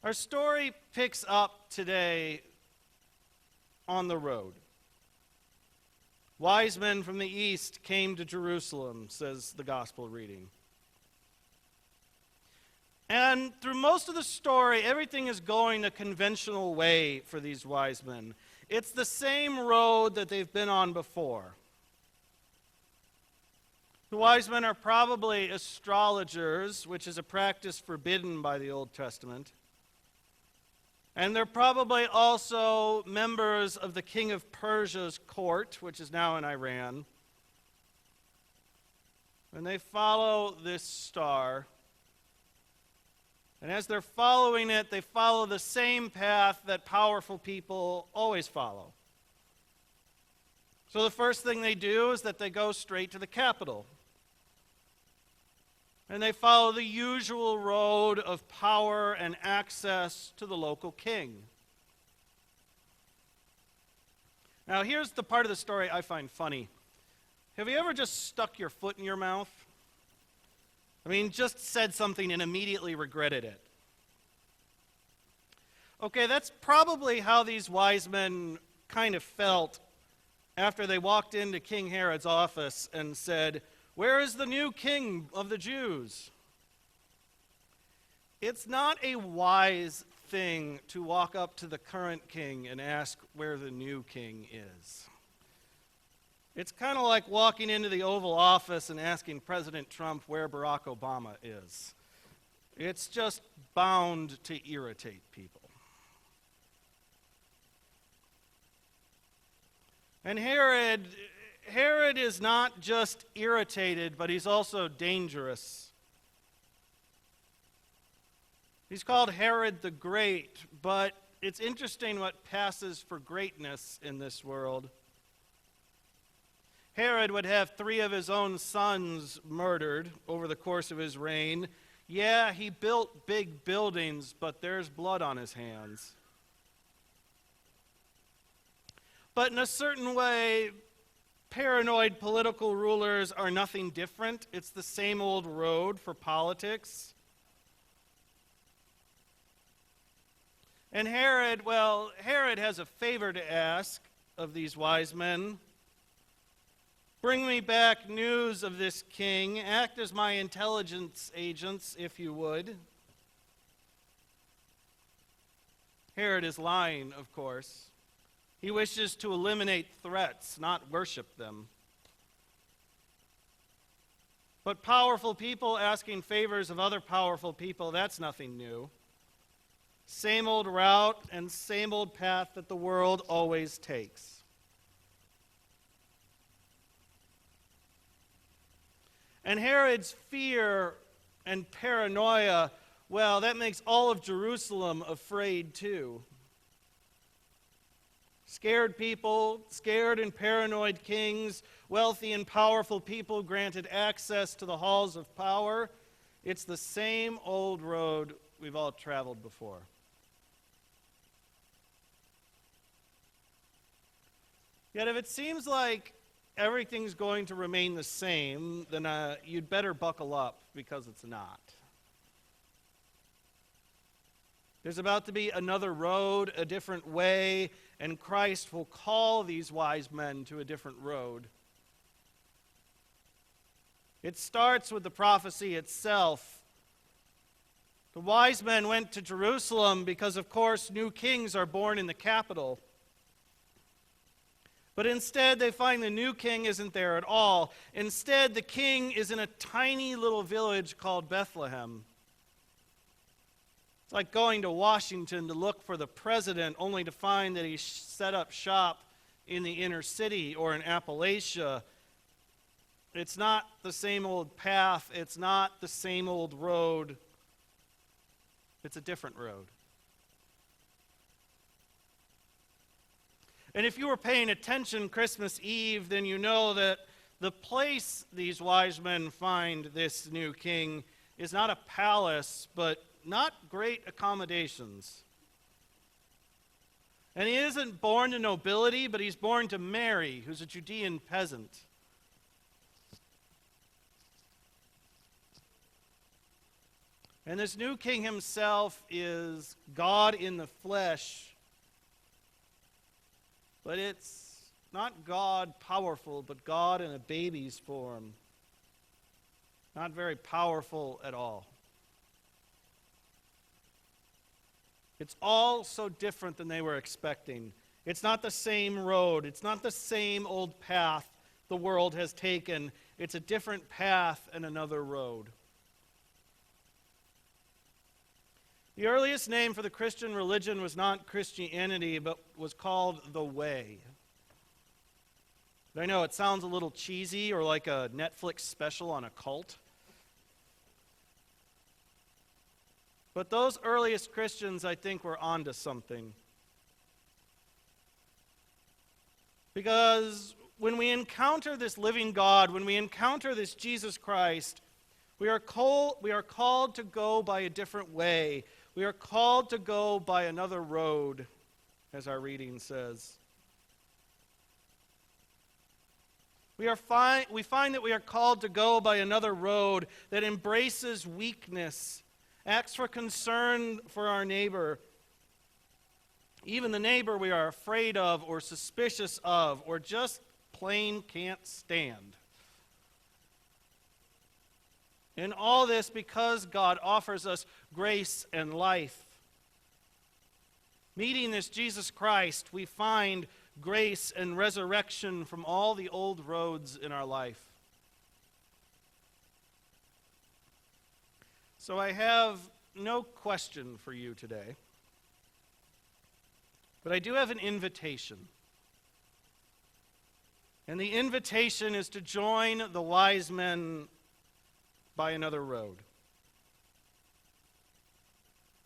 Our story picks up today on the road. Wise men from the east came to Jerusalem, says the gospel reading. And through most of the story, everything is going a conventional way for these wise men. It's the same road that they've been on before. The wise men are probably astrologers, which is a practice forbidden by the Old Testament. And they're probably also members of the king of Persia's court, which is now in Iran. And they follow this star. And as they're following it, they follow the same path that powerful people always follow. So the first thing they do is that they go straight to the capital. And they follow the usual road of power and access to the local king. Now, here's the part of the story I find funny. Have you ever just stuck your foot in your mouth? I mean, just said something and immediately regretted it. Okay, that's probably how these wise men kind of felt after they walked into King Herod's office and said, "Where is the new king of the Jews?" It's not a wise thing to walk up to the current king and ask where the new king is. It's kind of like walking into the Oval Office and asking President Trump where Barack Obama is. It's just bound to irritate people. And Herod is not just irritated, but he's also dangerous. He's called Herod the Great, but it's interesting what passes for greatness in this world. Herod would have 3 of his own sons murdered over the course of his reign. Yeah, he built big buildings, but there's blood on his hands. But in a certain way, paranoid political rulers are nothing different. It's the same old road for politics. And Herod has a favor to ask of these wise men. Bring me back news of this king. Act as my intelligence agents, if you would. Herod is lying, of course. He wishes to eliminate threats, not worship them. But powerful people asking favors of other powerful people, that's nothing new. Same old route and same old path that the world always takes. And Herod's fear and paranoia, well, that makes all of Jerusalem afraid too. Scared people, scared and paranoid kings, wealthy and powerful people granted access to the halls of power. It's the same old road we've all traveled before. Yet if it seems like everything's going to remain the same, then you'd better buckle up, because it's not. There's about to be another road, a different way, and Christ will call these wise men to a different road. It starts with the prophecy itself. The wise men went to Jerusalem because, of course, new kings are born in the capital. But instead, they find the new king isn't there at all. Instead, the king is in a tiny little village called Bethlehem. It's like going to Washington to look for the president, only to find that he set up shop in the inner city or in Appalachia. It's not the same old path. It's not the same old road. It's a different road. And if you were paying attention Christmas Eve, then you know that the place these wise men find this new king is not a palace, but not great accommodations. And he isn't born to nobility, but he's born to Mary, who's a Judean peasant. And this new king himself is God in the flesh, but it's not God powerful, but God in a baby's form. Not very powerful at all. It's all so different than they were expecting. It's not the same road. It's not the same old path the world has taken. It's a different path and another road. The earliest name for the Christian religion was not Christianity, but was called the Way. I know it sounds a little cheesy or like a Netflix special on a cult. But those earliest Christians, I think, were onto something. Because when we encounter this living God, when we encounter this Jesus Christ, we are called to go by a different way. We are called to go by another road, as our reading says. We find that we are called to go by another road that embraces weakness, acts for concern for our neighbor, even the neighbor we are afraid of or suspicious of or just plain can't stand. In all this, because God offers us grace and life. Meeting this Jesus Christ, we find grace and resurrection from all the old roads in our life. So I have no question for you today, but I do have an invitation. And the invitation is to join the wise men by another road.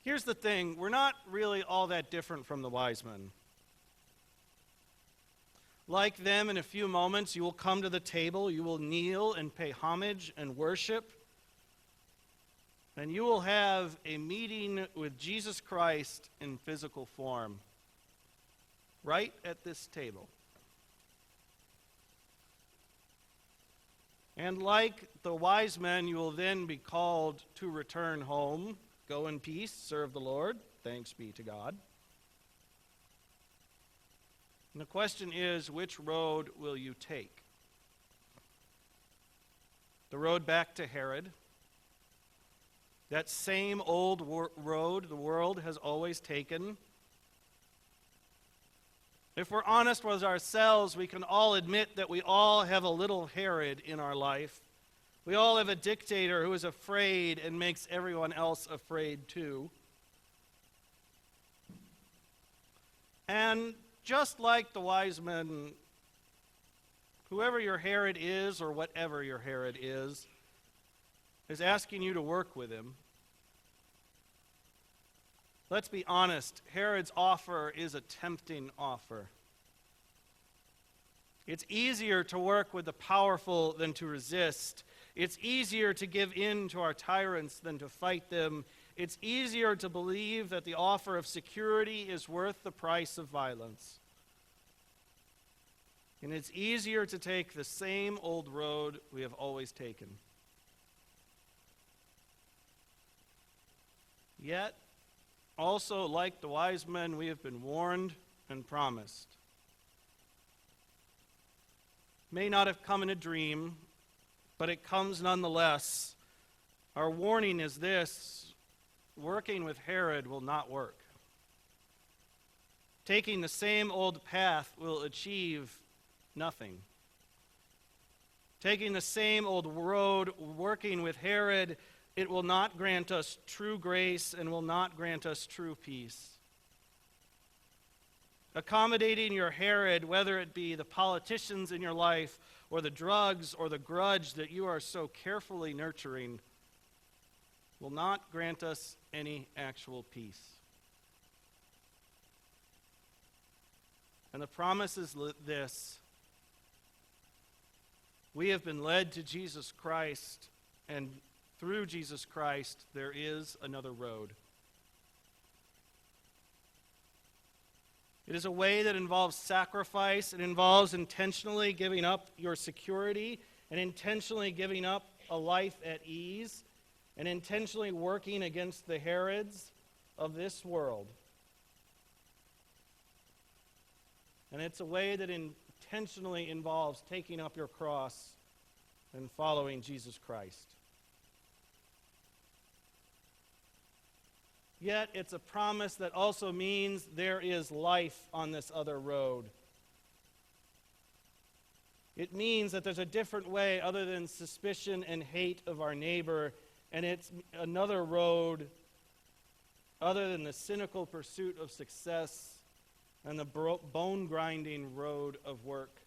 Here's the thing, we're not really all that different from the wise men. Like them, in a few moments, you will come to the table, you will kneel and pay homage and worship, and you will have a meeting with Jesus Christ in physical form, right at this table. And like the wise men, you will then be called to return home. Go in peace, serve the Lord. Thanks be to God. And the question is, which road will you take? The road back to Herod? That same old road the world has always taken? If we're honest with ourselves, we can all admit that we all have a little Herod in our life. We all have a dictator who is afraid and makes everyone else afraid too. And just like the wise men, whoever your Herod is or whatever your Herod is asking you to work with him. Let's be honest, Herod's offer is a tempting offer. It's easier to work with the powerful than to resist. It's easier to give in to our tyrants than to fight them. It's easier to believe that the offer of security is worth the price of violence. And it's easier to take the same old road we have always taken. Yet, also like the wise men, we have been warned and promised. May not have come in a dream, but it comes nonetheless. Our warning is this: working with Herod will not work. Taking the same old path will achieve nothing. Taking the same old road, working with Herod, it will not grant us true grace and will not grant us true peace. Accommodating your Herod, whether it be the politicians in your life or the drugs or the grudge that you are so carefully nurturing, will not grant us any actual peace. And the promise is this: we have been led to Jesus Christ, and through Jesus Christ there is another road. It is a way that involves sacrifice. It involves intentionally giving up your security and intentionally giving up a life at ease. and intentionally working against the Herods of this world. And it's a way that intentionally involves taking up your cross and following Jesus Christ. Yet it's a promise that also means there is life on this other road. It means that there's a different way other than suspicion and hate of our neighbor, and it's another road other than the cynical pursuit of success and the bone-grinding road of work.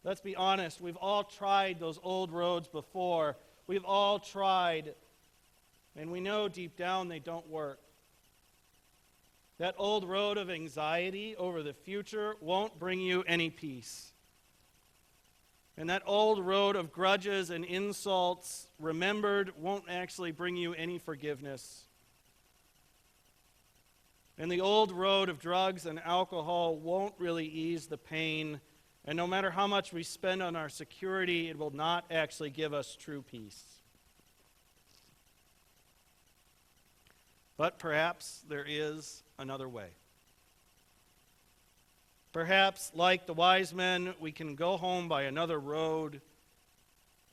Let's be honest, we've all tried those old roads before. We've all tried, and we know deep down they don't work. That old road of anxiety over the future won't bring you any peace. And that old road of grudges and insults remembered won't actually bring you any forgiveness. And the old road of drugs and alcohol won't really ease the pain. And no matter how much we spend on our security, it will not actually give us true peace. But perhaps there is another way. Perhaps, like the wise men, we can go home by another road,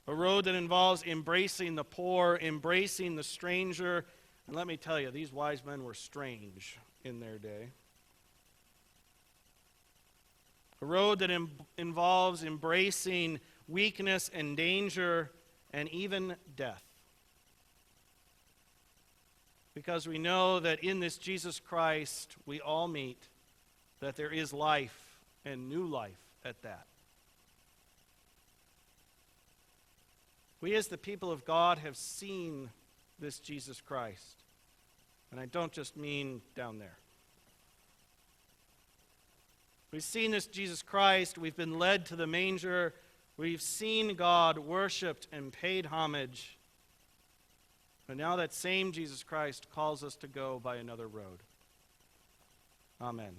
a road that involves embracing the poor, embracing the stranger. And let me tell you, these wise men were strange in their day. A road that involves embracing weakness and danger and even death. Because we know that in this Jesus Christ we all meet, that there is life and new life at that. We as the people of God have seen this Jesus Christ. And I don't just mean down there. We've seen this Jesus Christ. We've been led to the manger. We've seen God worshipped and paid homage. But now that same Jesus Christ calls us to go by another road. Amen.